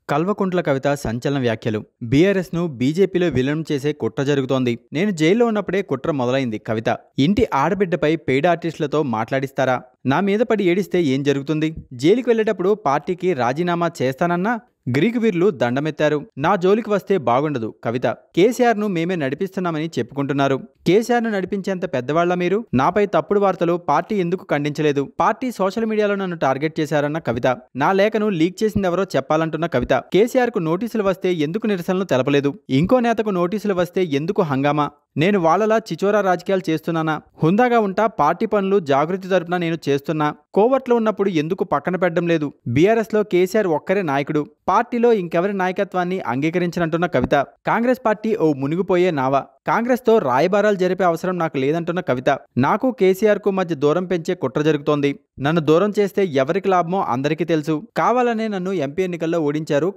కల్వకుంట్ల కవిత సంచలన వ్యాఖ్యలు. బీఆర్ఎస్ను బీజేపీలో విలీనం చేసే కుట్ర జరుగుతోంది. నేను జైల్లో ఉన్నప్పుడే కుట్ర మొదలైంది కవిత. ఇంటి ఆడబిడ్డపై పెయిడ్ ఆర్టిస్టులతో మాట్లాడిస్తారా? నా మీద పడి ఏడిస్తే ఏం జరుగుతుంది? జైలుకి వెళ్లేటప్పుడు పార్టీకి రాజీనామా చేస్తానన్నా గ్రీకు వీరులు దండమెత్తారు. నా జోలికి వస్తే బాగుండదు కవిత. కేసీఆర్ను మేమే నడిపిస్తున్నామని చెప్పుకుంటున్నారు. కేసీఆర్ను నడిపించేంత పెద్దవాళ్ల మీరు? నాపై తప్పుడు వార్తలు పార్టీ ఎందుకు ఖండించలేదు? పార్టీ సోషల్ మీడియాలో నన్ను టార్గెట్ చేశారన్న కవిత. నా లేఖను లీక్ చేసిందెవరో చెప్పాలంటున్న కవిత. కేసీఆర్కు నోటీసులు వస్తే ఎందుకు నిరసనలు తెలపలేదు? ఇంకో నేతకు నోటీసులు వస్తే ఎందుకు హంగామా? నేను వాళ్ళలా చిచోరా రాజకీయాలు చేస్తున్నానా? హుందాగా ఉంటా పార్టీ పనులు జాగృతి తరపున నేను చేస్తున్నా. కోవర్ట్లో ఉన్నప్పుడు ఎందుకు పక్కన పెట్టడం లేదు? బీఆర్ఎస్లో కేసీఆర్ ఒక్కరే నాయకుడు. పార్టీలో ఇంకెవరి నాయకత్వాన్ని అంగీకరించనంటున్న కవిత. కాంగ్రెస్ పార్టీ ఓ మునిగిపోయే నావ. కాంగ్రెస్తో రాయబారాలు జరిపే అవసరం నాకు లేదంటున్న కవిత. నాకు కేసీఆర్కు మధ్య దూరం పెంచే కుట్ర జరుగుతోంది. నన్ను దూరం చేస్తే ఎవరికి లాభమో అందరికీ తెలుసు. కావాలనే నన్ను ఎంపీ ఎన్నికల్లో ఓడించారు.